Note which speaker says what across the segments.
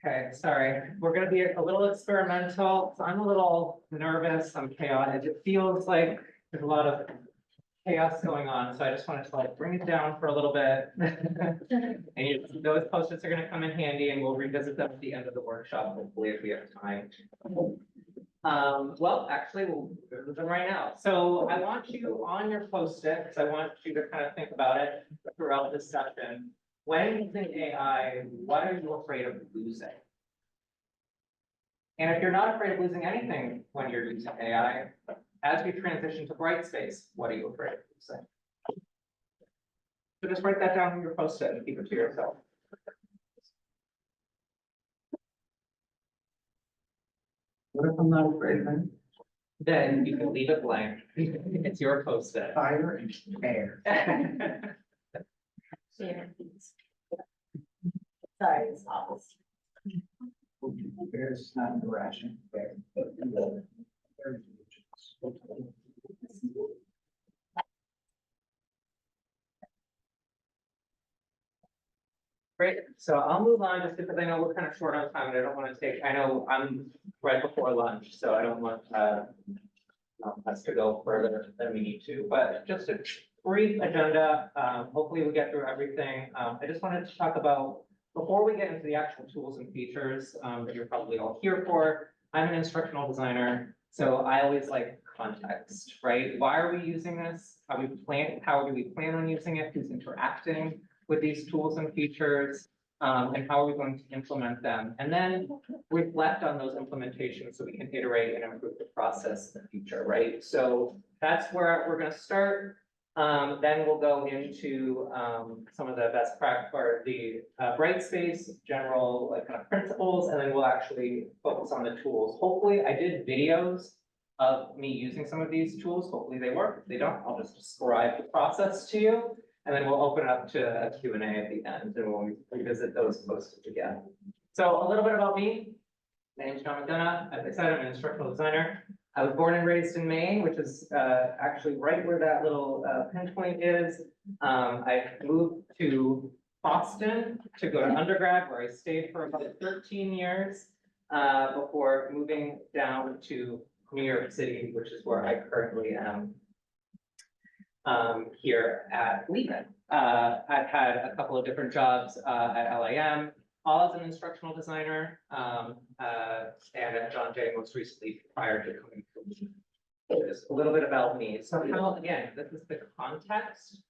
Speaker 1: Okay, sorry. We're going to be a little experimental. So I'm a little nervous. I'm chaotic. It feels like there's a lot of chaos going on. So I just wanted to like bring it down for a little bit. And those post-its are going to come in handy, and we'll revisit them at the end of the workshop, hopefully, if we have time. Well, actually, we'll visit them right now. So I want you on your post-its. I want you to kind of think about it throughout this session. When using AI, what are you afraid of losing? And if you're not afraid of losing anything when you're using AI, as we transition to Brightspace, what are you afraid of losing? So just write that down on your post-it and keep it to yourself. What if I'm not afraid then? Then you can leave it blank. It's your post-it.
Speaker 2: Fire and air.
Speaker 3: Sorry, it's office.
Speaker 2: There's not a ration.
Speaker 1: Great, so I'll move on just because I know we're kind of short on time and I don't want to take, I know I'm right before lunch, so I don't want us to go further than we need to, but just a brief agenda. Hopefully we get through everything. I just wanted to talk about, before we get into the actual tools and features that you're probably all here for, I'm an instructional designer, so I always like context, right? Why are we using this? How do we plan on using it? Who's interacting with these tools and features? And how are we going to implement them? And then reflect on those implementations so we can iterate and improve the process in the future, right? So that's where we're going to start. Then we'll go into some of the best practice or the Brightspace general like kind of principles, and then we'll actually focus on the tools. Hopefully, I did videos of me using some of these tools. Hopefully they work. If they don't, I'll just describe the process to you, and then we'll open it up to a Q&A at the end, and we'll revisit those posts again. So a little bit about me. My name is John McDonough. As I said, I'm an instructional designer. I was born and raised in Maine, which is actually right where that little pinpoint is. I moved to Boston to go to undergrad, where I stayed for about 13 years before moving down to New York City, which is where I currently am here at Lehman. I've had a couple of different jobs at LIM, all as an instructional designer, and at John Jay most recently prior to coming to Lehman. Just a little bit about me. So how, again, this is the context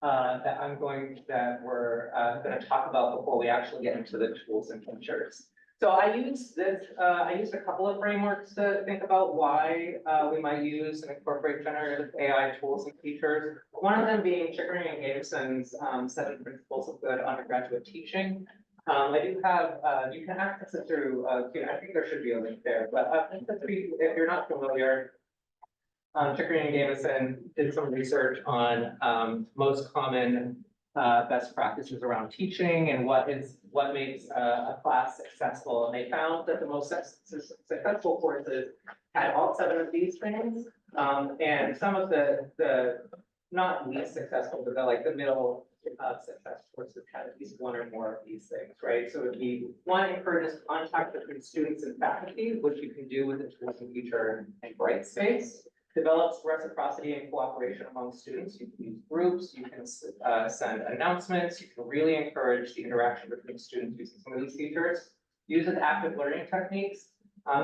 Speaker 1: that we're going to talk about before we actually get into the tools and features. So I used a couple of frameworks to think about why we might use and incorporate generative AI tools and features. One of them being Chickering and Gamison's 7 Principles of Good Undergraduate Teaching. I do have, you can access it through, I think there should be a link there, but if you're not familiar, Chickering and Gamison did some research on most common best practices around teaching and what makes a class successful. And they found that the most successful courses had all 7 of these things. And some of the not least successful, but the middle success courses had at least 1 or more of these things, right? So it would be 1, encourages contact between students and faculty, which you can do with the tools and feature and Brightspace. Develops reciprocity and cooperation among students. You can use groups, you can send announcements, you can really encourage the interaction between students using some of these features. Uses active learning techniques.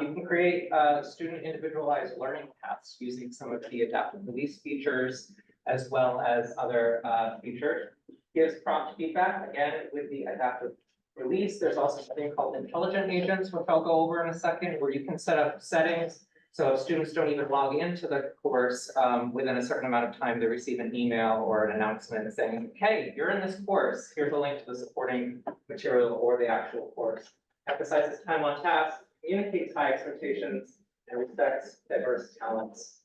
Speaker 1: You can create student individualized learning paths using some of the adaptive release features as well as other features. Gives prompt feedback, again, with the adaptive release. There's also something called intelligent agents, which I'll go over in a second, where you can set up settings. So if students don't even log into the course, within a certain amount of time, they receive an email or an announcement saying, hey, you're in this course. Here's a link to the supporting material or the actual course. Emphasizes time on task, communicates high expectations, and respects diverse talents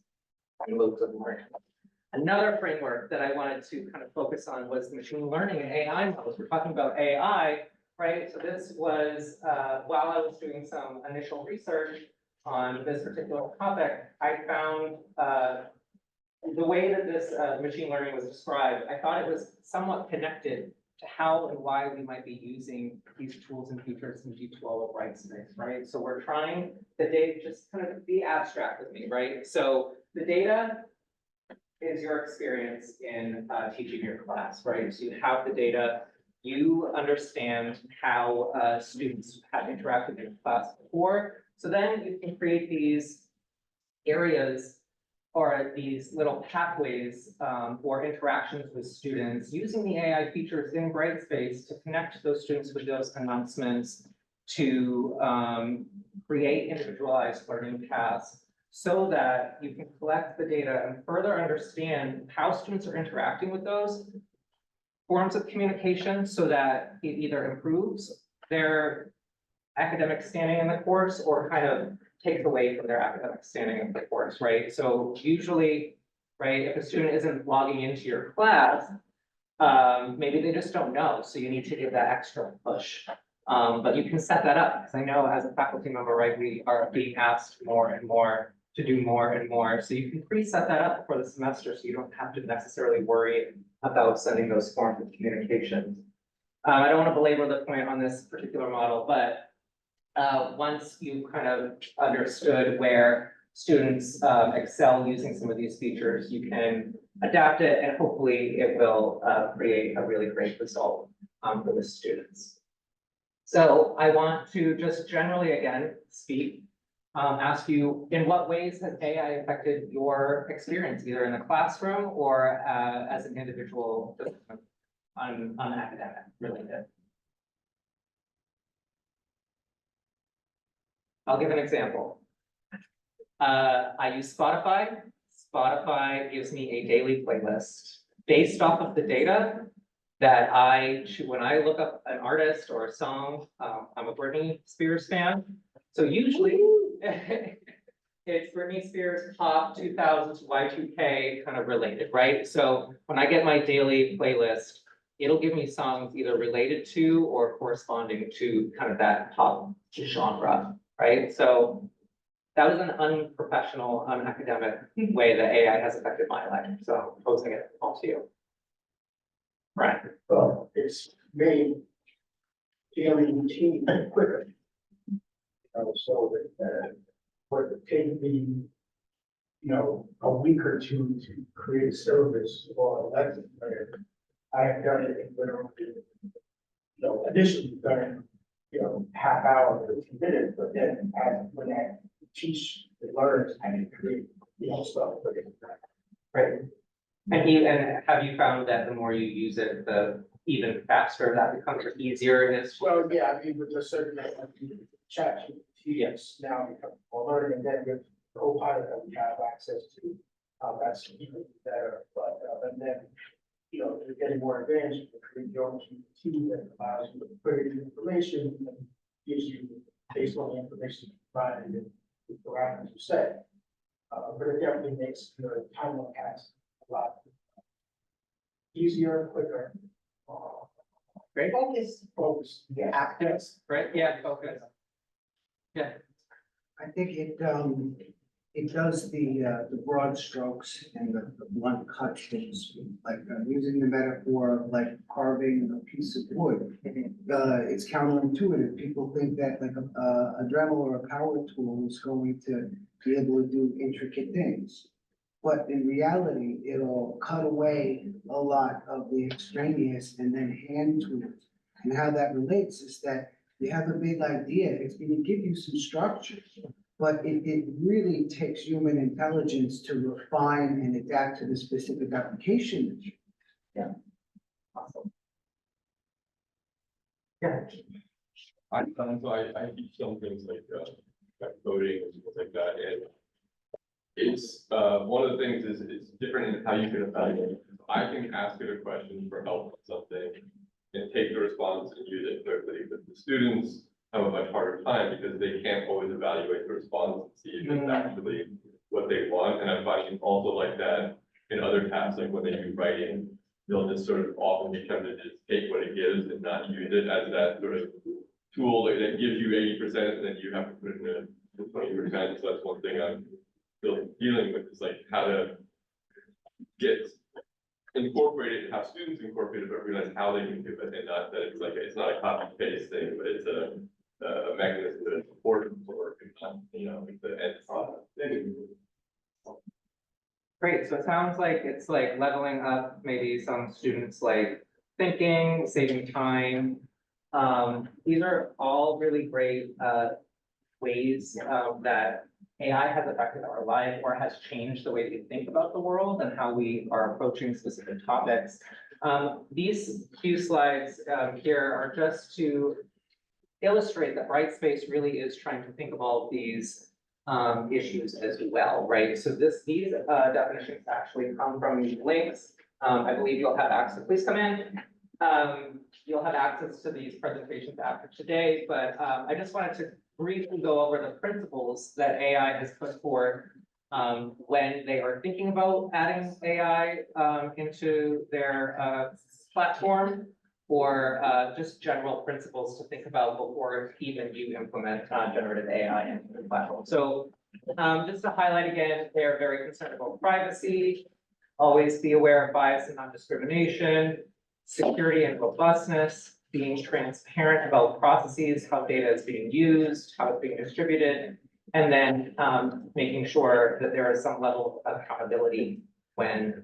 Speaker 1: and modes of learning. Another framework that I wanted to kind of focus on was machine learning and AI models. We're talking about AI, right? So this was, while I was doing some initial research on this particular topic, I found the way that this machine learning was described, I thought it was somewhat connected to how and why we might be using these tools and features in G12 of Brightspace, right? So we're trying the data, just kind of be abstract with me, right? So the data is your experience in teaching your class, right? So you have the data, you understand how students have interacted in class before. So then you can create these areas or these little pathways or interactions with students using the AI features in Brightspace to connect those students with those announcements, to create individualized learning paths so that you can collect the data and further understand how students are interacting with those forms of communication so that it either improves their academic standing in the course or kind of takes away from their academic standing in the course, right? So usually, right, if a student isn't logging into your class, maybe they just don't know, so you need to give that extra push. But you can set that up, because I know as a faculty member, right, we are being asked more and more to do more and more. So you can preset that up for the semester, so you don't have to necessarily worry about sending those forms of communication. I don't want to belabor the point on this particular model, but once you kind of understood where students excel using some of these features, you can adapt it and hopefully it will create a really great result for the students. So I want to just generally again speak, ask you, in what ways has AI affected your experience, either in the classroom or as an individual on academic related? I'll give an example. I use Spotify. Spotify gives me a daily playlist based off of the data that when I look up an artist or a song, I'm a Britney Spears fan. So usually it's Britney Spears pop 2000s Y2K kind of related, right? So when I get my daily playlist, it'll give me songs either related to or corresponding to kind of that pop genre. Right, so that was an unprofessional, unacademic way that AI has affected my life, so I'm posing it all to you. Right.
Speaker 4: Well, it's made daily routine quicker. So that, what it take me, a week or two to create a service or a lesson plan, I have done it in literally, initially done, half hour, 15 minutes, but then when I teach the learners, I can create, stuff.
Speaker 1: Right. And have you found that the more you use it, the even faster that becomes, or easier it is?
Speaker 4: Well, yeah, I mean, with a certain chat, yes, now become more learning, and then with the whole pilot that we have access to, that's even better, but, and then, you're getting more advanced, you can create your own GPT that allows you to put in information and gives you, based on the information provided and the parameters you set. But it definitely makes your time on task a lot easier, quicker.
Speaker 1: Great.
Speaker 4: Focus, yeah.
Speaker 1: Active, right? Yeah, focus. Yeah.
Speaker 2: I think it does the broad strokes and the blunt cut things, like using the metaphor of like carving a piece of wood. It's counterintuitive. People think that like a Dremel or a power tool is going to be able to do intricate things. But in reality, it'll cut away a lot of the extraneous and then hand tools. And how that relates is that you have a big idea, it's going to give you some structure, but it really takes human intelligence to refine and adapt to the specific application.
Speaker 1: Yeah. Awesome. Yeah.
Speaker 5: I teach some things like coding and things like that, and it's one of the things is it's different in how you can evaluate. I can ask it a question for help on something and take the response and use it quickly, but the students have a much harder time because they can't always evaluate the response and see if it's actually what they want. And I'm finding also like that in other tasks, like when they do writing, they'll just sort of often be tempted to just take what it gives and not use it as that sort of tool that gives you 80%, and then you have to put in the 20%. So that's one thing I'm still dealing with, is like how to get incorporated, have students incorporate it, but realize how they can do it, and not that it's like, it's not a copy paste thing, but it's a mechanism that is important for, you know, the end product.
Speaker 1: Great, so it sounds like it's like leveling up maybe some students like thinking, saving time. These are all really great ways that AI has affected our life or has changed the way we think about the world and how we are approaching specific topics. These few slides here are just to illustrate that Brightspace really is trying to think of all of these issues as well, right? So these definitions actually come from these links. I believe you'll have access, please come in. You'll have access to these presentations after today, but I just wanted to briefly go over the principles that AI has put forward when they are thinking about adding AI into their platform, or just general principles to think about before even you implement generative AI into the platform. So just to highlight again, they're very concerned about privacy, always be aware of bias and non-discrimination, security and robustness, being transparent about processes, how data is being used, how it's being distributed, and then making sure that there is some level of accountability when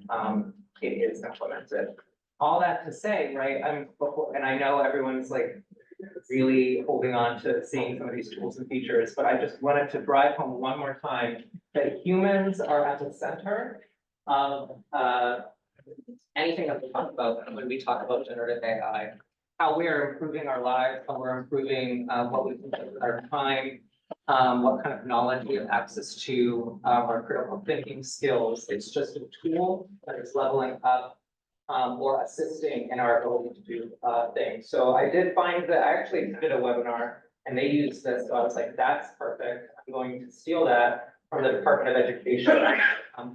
Speaker 1: it is implemented. All that to say, right, and I know everyone's like really holding on to seeing some of these tools and features, but I just wanted to drive home one more time that humans are at the center of anything that we talk about when we talk about generative AI, how we are improving our lives, how we're improving what we can do with our time, what kind of knowledge we have access to, our critical thinking skills. It's just a tool that is leveling up or assisting in our ability to do things. So I did find that I actually did a webinar and they used this, so I was like, that's perfect. I'm going to steal that from the Department of Education.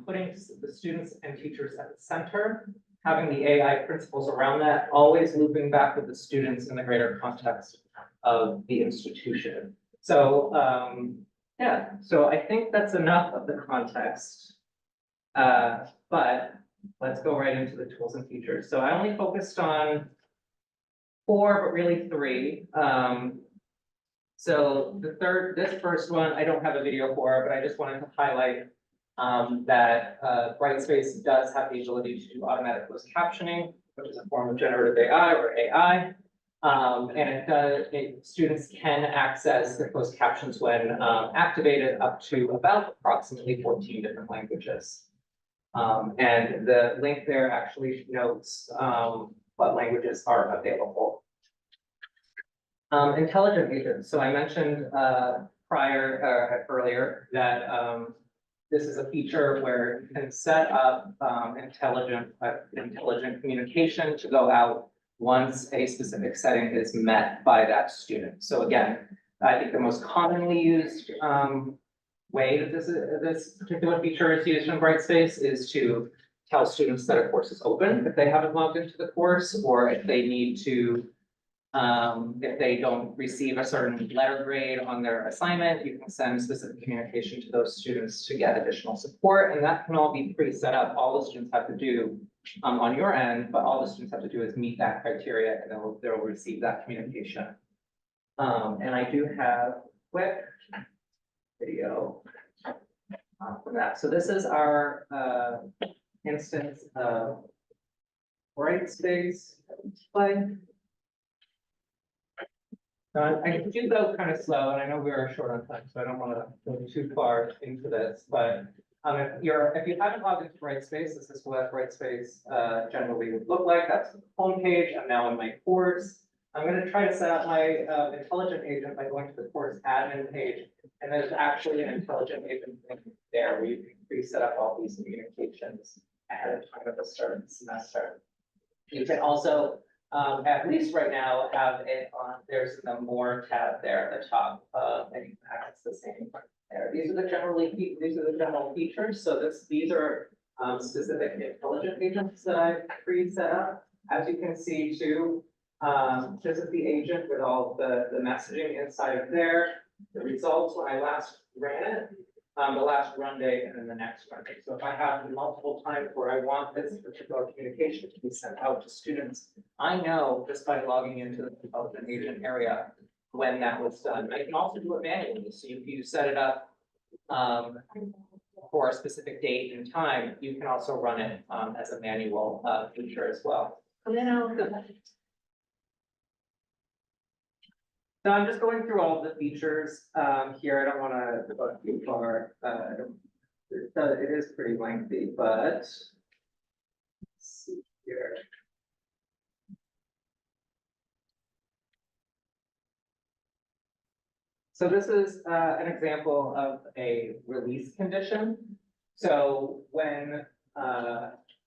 Speaker 1: Putting the students and teachers at the center, having the AI principles around that, always looping back with the students in the greater context of the institution. So yeah, so I think that's enough of the context. But let's go right into the tools and features. So I only focused on 4, but really 3. So this first one, I don't have a video for, but I just wanted to highlight that Brightspace does have the ability to do automatic closed captioning, which is a form of generative AI or AI. And students can access the closed captions when activated up to about approximately 14 different languages. And the link there actually notes what languages are available. Intelligent agents. So I mentioned earlier that this is a feature where you can set up intelligent communication to go out once a specific setting is met by that student. So again, I think the most commonly used way that this particular feature is used in Brightspace is to tell students that a course is open if they haven't logged into the course, or if they need to, if they don't receive a certain letter grade on their assignment, you can send specific communication to those students to get additional support, and that can all be pre-set up. All the students have to do on your end, but all the students have to do is meet that criteria, and they'll receive that communication. And I do have a quick video from that. So this is our instance of Brightspace play. I do go kind of slow, and I know we are short on time, so I don't want to go too far into this. But if you haven't logged into Brightspace, this is what Brightspace generally would look like. That's the homepage. I'm now in my course. I'm going to try to set up my intelligent agent by going to the course admin page, and there's actually an intelligent agent thing there where you can pre-set up all these communications ahead of time at the start of the semester. You can also, at least right now, have it on. There's the More tab there at the top, and you can access the same there. These are the general features. So these are specific intelligent agents that I've pre-set up. As you can see too. This is the agent with all the messaging inside of there. The results when I last ran it the last run day and then the next run day. So if I have multiple times where I want this particular communication to be sent out to students, I know just by logging into the development agent area when that was done. I can also do it manually. So if you set it up for a specific date and time, you can also run it as a manual feature as well. So I'm just going through all of the features here. I don't want to go too far. It is pretty lengthy, but let's see here. So this is an example of a release condition. So when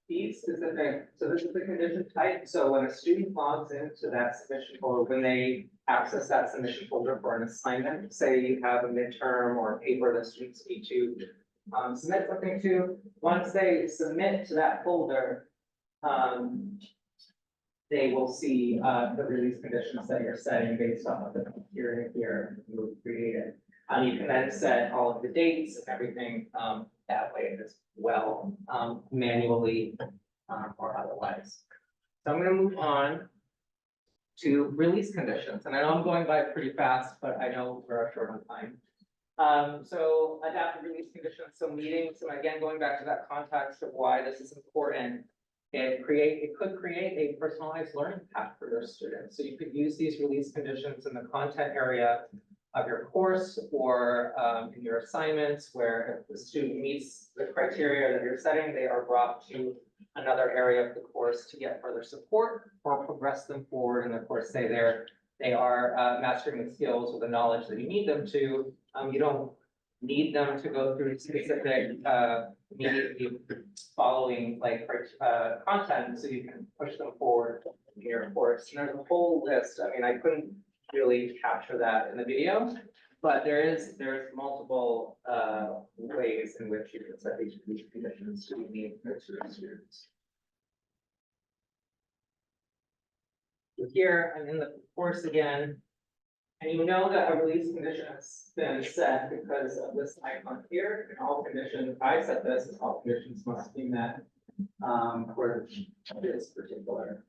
Speaker 1: these specific, so this is the condition type. So when a student logs into that submission folder, when they access that submission folder for an assignment, say you have a midterm or a paper that students need to submit something to, once they submit to that folder, they will see the release conditions that you're setting based off of the criteria here you created. You can then set all of the dates and everything that way as well, manually or otherwise. So I'm going to move on to release conditions, and I know I'm going by pretty fast, but I know we're short on time. So adaptive release conditions, so meetings, and again, going back to that context of why this is important, it could create a personalized learning path for your students. So you could use these release conditions in the content area of your course or in your assignments, where if the student meets the criteria that you're setting, they are brought to another area of the course to get further support or progress them forward in the course. Say they are mastering the skills or the knowledge that you need them to. You don't need them to go through specific immediately following like content, so you can push them forward in your course. And there's a whole list. I mean, I couldn't really capture that in the video, but there's multiple ways in which you can set these conditions to meet your students. Here I'm in the course again, and you know that a release condition has been set because of this icon here. In all conditions, I set this, as all conditions must be met for this particular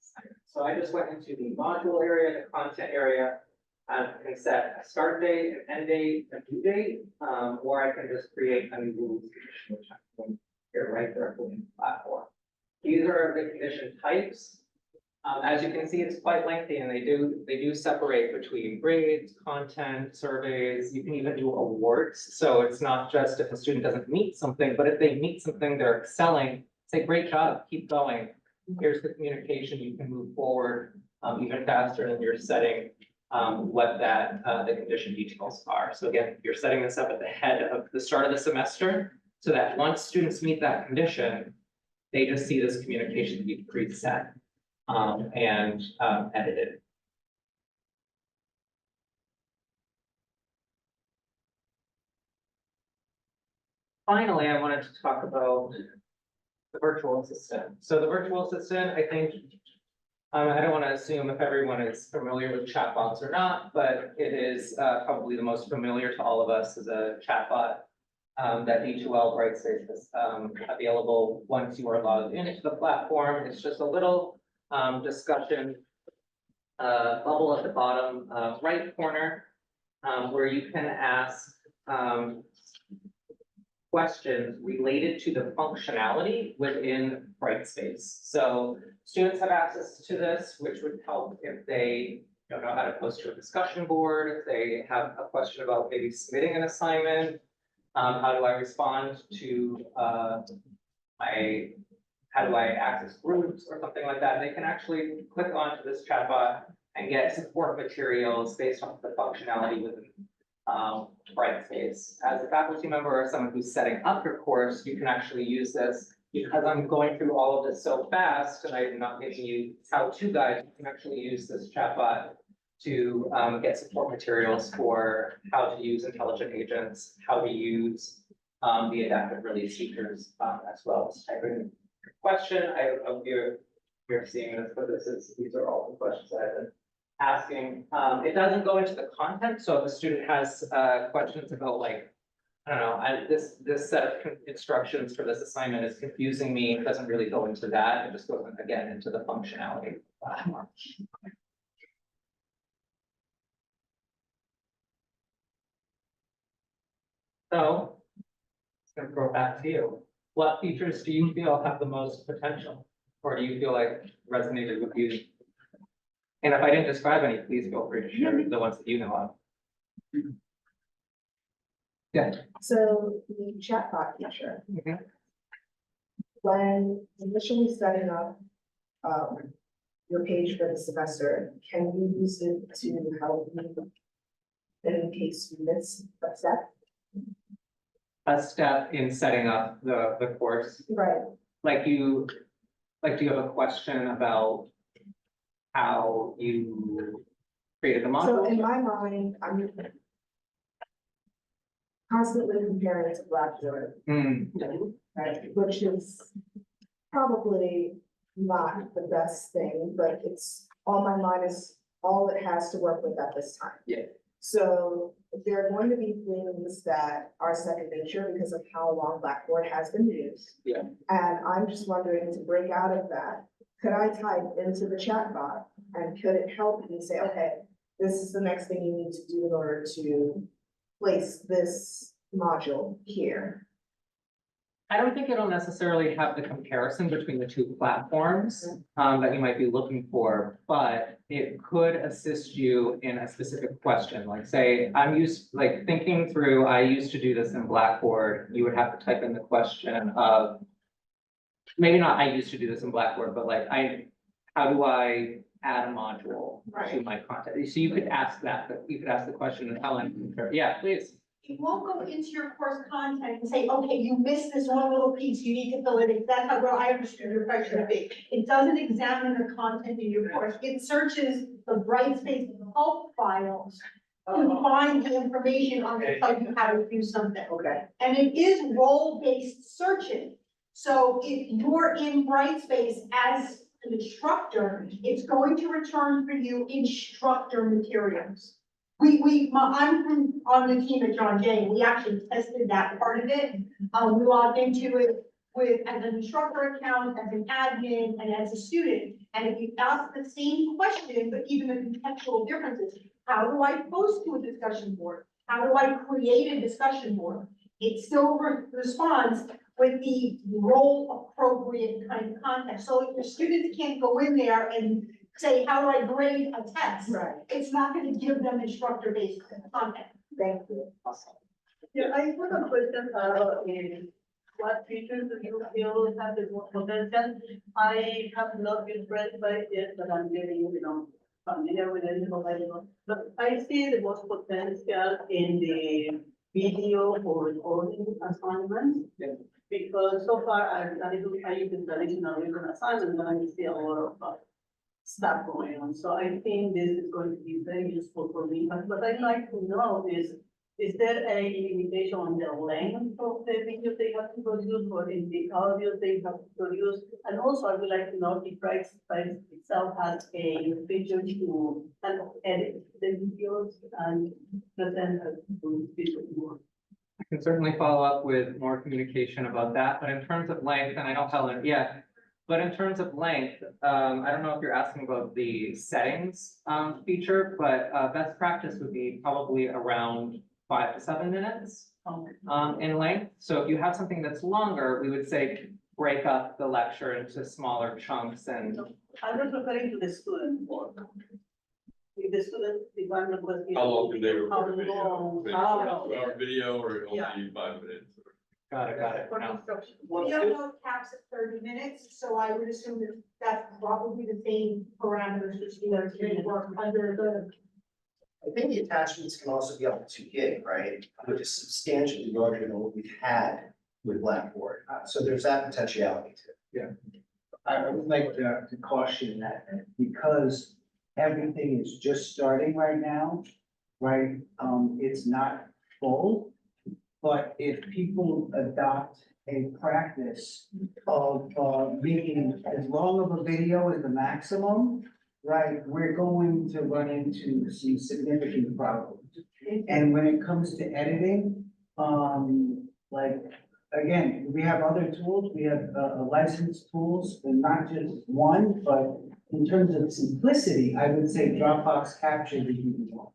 Speaker 1: assignment. So I just went into the module area, the content area, and set a start date, an end date, a due date, or I can just create a new release condition, which I'm going here right directly in the platform. These are the condition types. As you can see, it's quite lengthy, and they do separate between grades, content, surveys. You can even do awards. So it's not just if a student doesn't meet something, but if they meet something, they're excelling, say, great job, keep going. Here's the communication. You can move forward even faster than you're setting what the condition details are. So again, you're setting this up at the head of the start of the semester, so that once students meet that condition, they just see this communication that you've preset. And edited. Finally, I wanted to talk about the virtual assistant. So the virtual assistant, I think, I don't want to assume if everyone is familiar with chatbots or not, but it is probably the most familiar to all of us as a chatbot that D2L Brightspace is available once you are logged into the platform. It's just a little discussion bubble at the bottom right corner where you can ask questions related to the functionality within Brightspace. So students have access to this, which would help if they don't know how to post to a discussion board, if they have a question about maybe submitting an assignment, how do I respond to how do I access groups or something like that. They can actually click onto this chatbot and get support materials based on the functionality within Brightspace. As a faculty member or someone who's setting up your course, you can actually use this. Because I'm going through all of this so fast and I'm not giving you how-to guides, you can actually use this chatbot to get support materials for how to use intelligent agents, how to use the adaptive release features as well as typing question. I don't know if you're seeing this, but these are all the questions I've been asking. It doesn't go into the content, so if a student has questions about like I don't know, this set of instructions for this assignment is confusing me, it doesn't really go into that, it just goes again into the functionality. So, it's gonna throw it back to you. What features do you feel have the most potential? Or do you feel like resonated with you? And if I didn't describe any, please feel free to share the ones that you know of. Yeah.
Speaker 6: So the chatbot feature,
Speaker 1: Mhm.
Speaker 6: when initially setting up your page for the semester, can you use it to help you in case you miss a step?
Speaker 1: A step in setting up the course,
Speaker 6: Right.
Speaker 1: like do you have a question about how you created the
Speaker 6: So in
Speaker 1: module?
Speaker 6: my mind, I'm constantly comparing it to Blackboard,
Speaker 1: Hmm,
Speaker 6: right, which is probably not the best thing, but it's on my mind is all it has to work with at this time.
Speaker 1: Yeah.
Speaker 6: So there are going to be things that are second nature because of how long Blackboard has been used.
Speaker 1: Yeah.
Speaker 6: And I'm just wondering to break out of that, could I type into the chat bot and could it help me say, okay, this is the next thing you need to do in order to place this module here?
Speaker 1: I don't think it'll necessarily have the comparison between the two platforms that you might be looking for, but it could assist you in a specific question. Like say, like thinking through, I used to do this in Blackboard, you would have to type in the question of, maybe not I used to do this in Blackboard, but like how do I add a module to
Speaker 6: Right.
Speaker 1: my content? So you could ask that, but you could ask the question and Helen, yeah, please.
Speaker 7: It won't go into your course content and say, okay, you missed this one little piece, you need to fill it in. That's how, well, I understood your question to be. It doesn't examine the content in your course. It searches the Brightspace help files to find the information on to tell you how to do something.
Speaker 6: Okay.
Speaker 7: And it is role-based searching. So if you're in Brightspace as an instructor, it's going to return for you instructor materials. I'm on the team at John Jay, we actually tested that part of it. We logged into it as an instructor account, as an admin, and as a student. And if you ask the same question, but even the contextual differences, how do I post to a discussion board? How do I create a discussion board? It still responds with the role appropriate kind of context. So if your students can't go in there and say, how do I grade a test?
Speaker 6: Right.
Speaker 7: It's not gonna give them instructor-based content.
Speaker 6: Thank you.
Speaker 8: Yeah, I have a question, in what features do you feel have the most potential? I have not been Brightspace yet, but I'm getting, familiar with it, but I see the most potential in the video or recording assignments.
Speaker 1: Yeah.
Speaker 8: Because so far I use the traditional written assignments, and I see a lot of stuff going on. So I think this is going to be very useful for me. But what I'd like to know is there a limitation on the length of the video they have to produce or in the audio they have to produce? And also I would like to know if Brightspace itself has a feature to kind of edit the videos and present to people more.
Speaker 1: I can certainly follow up with more communication about that, but in terms of length, and I know Helen, yeah. But in terms of length, I don't know if you're asking about the settings feature, but best practice would be probably around 5 to 7 minutes in length. So if you have something that's longer, we would say break up the lecture into smaller chunks and.
Speaker 8: I was referring to the student work. If the student, if I'm requesting.
Speaker 5: How long do they
Speaker 8: How
Speaker 5: record video?
Speaker 8: long?
Speaker 5: Maybe
Speaker 1: Oh.
Speaker 5: 2-hour video or
Speaker 8: Yeah.
Speaker 5: only 5 minutes?
Speaker 1: Got it.
Speaker 8: For
Speaker 1: No.
Speaker 8: instruction.
Speaker 7: We don't know if caps at 30 minutes, so I would assume that that's probably the same parameters that students can work under the.
Speaker 9: I think the attachments can also be up to 2 gig, right? Which is substantially larger than what we've had with Blackboard. So there's that potentiality too.
Speaker 2: I would like to caution that because everything is just starting right now, right? It's not full, but if people adopt a practice of making as long of a video as the maximum, right, we're going to run into some significant problems. And when it comes to editing, like, again, we have other tools, we have, licensed tools, and not just one, but in terms of simplicity, I would say Dropbox Capture is even more.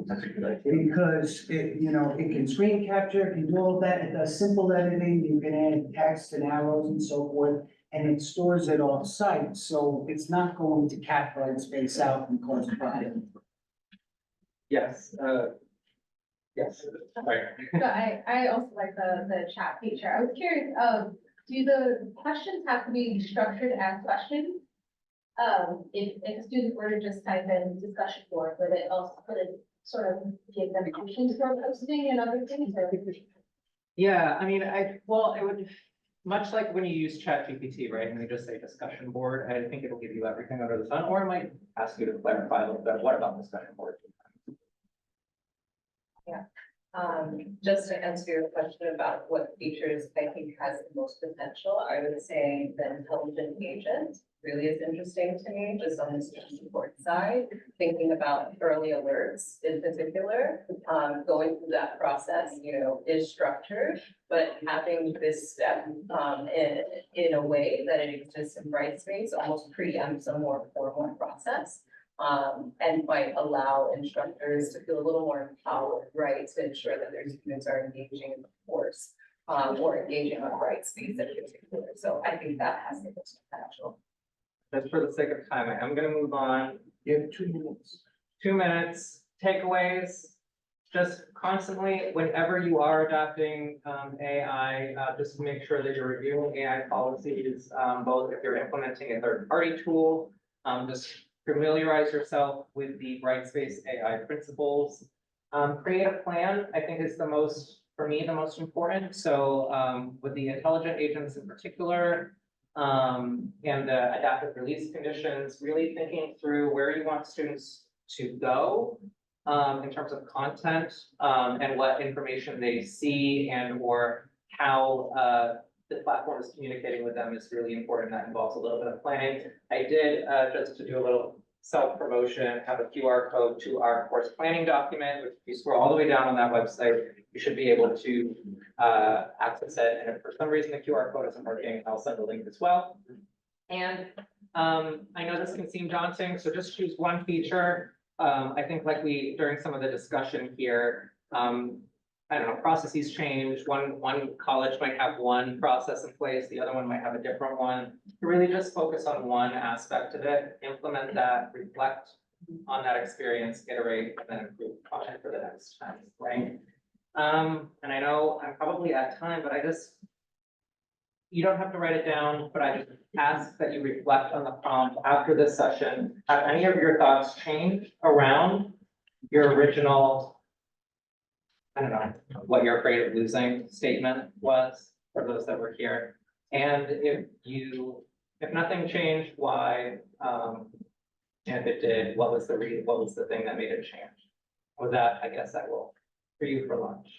Speaker 9: That's a good idea.
Speaker 2: Because it, you know, it can screen capture, it can do all of that, it does simple editing, you can add text and arrows and so forth. And it stores it off-site, so it's not going to cap Brightspace out and cause a problem.
Speaker 1: Yes, yes, right.
Speaker 3: So I also like the chat feature. I was curious, do the questions have to be structured as questions? If a student were to just type in discussion board, would it sort of give them questions for posting and other things? Or?
Speaker 1: Yeah, I mean, well, it would, much like when you use ChatGPT, right, and you just say discussion board, I think it'll give you everything under the sun, or it might ask you to clarify a little bit, what about discussion board?
Speaker 10: Just to answer your question about what features I think has the most potential, I would say the intelligent agent really is interesting to me, just on the student support side, thinking about early alerts in particular, going through that process, is structured, but having this step, in a way that it exists in Brightspace almost preempts a more formal process. And might allow instructors to feel a little more empowered, right, to ensure that their students are engaging in the course, or engaging on Brightspace in particular. So I think that has the most potential.
Speaker 1: Just for the sake of time, I'm gonna move on.
Speaker 2: You have 2 minutes.
Speaker 1: 2 minutes, takeaways. Just constantly, whenever you are adopting AI, just make sure that you're reviewing AI policies, both if you're implementing a third-party tool, just familiarize yourself with the Brightspace AI principles. Create a plan, I think is for me, the most important. So with the intelligent agents in particular, and the adaptive release conditions, really thinking through where you want students to go in terms of content, and what information they see and or how the platform is communicating with them is really important. That involves a little bit of planning. I did, just to do a little self-promotion, have a QR code to our course planning document, which if you scroll all the way down on that website, you should be able to access it. And if for some reason the QR code isn't working, I'll send the link as well. And I know this can seem daunting, so just choose one feature. I think like during some of the discussion here, I don't know, processes change. One college might have one process in place, the other one might have a different one. Really just focus on one aspect of it, implement that, reflect on that experience, iterate, and then improve upon it for the next time, right? And I know I'm probably at time, but you don't have to write it down, but I just ask that you reflect on the prompt after this session. Have any of your thoughts changed around your original, I don't know, what you're afraid of losing statement was for those that were here? And if nothing changed, why? And if it did, what was the thing that made it change? With that, I guess I will, for you for lunch.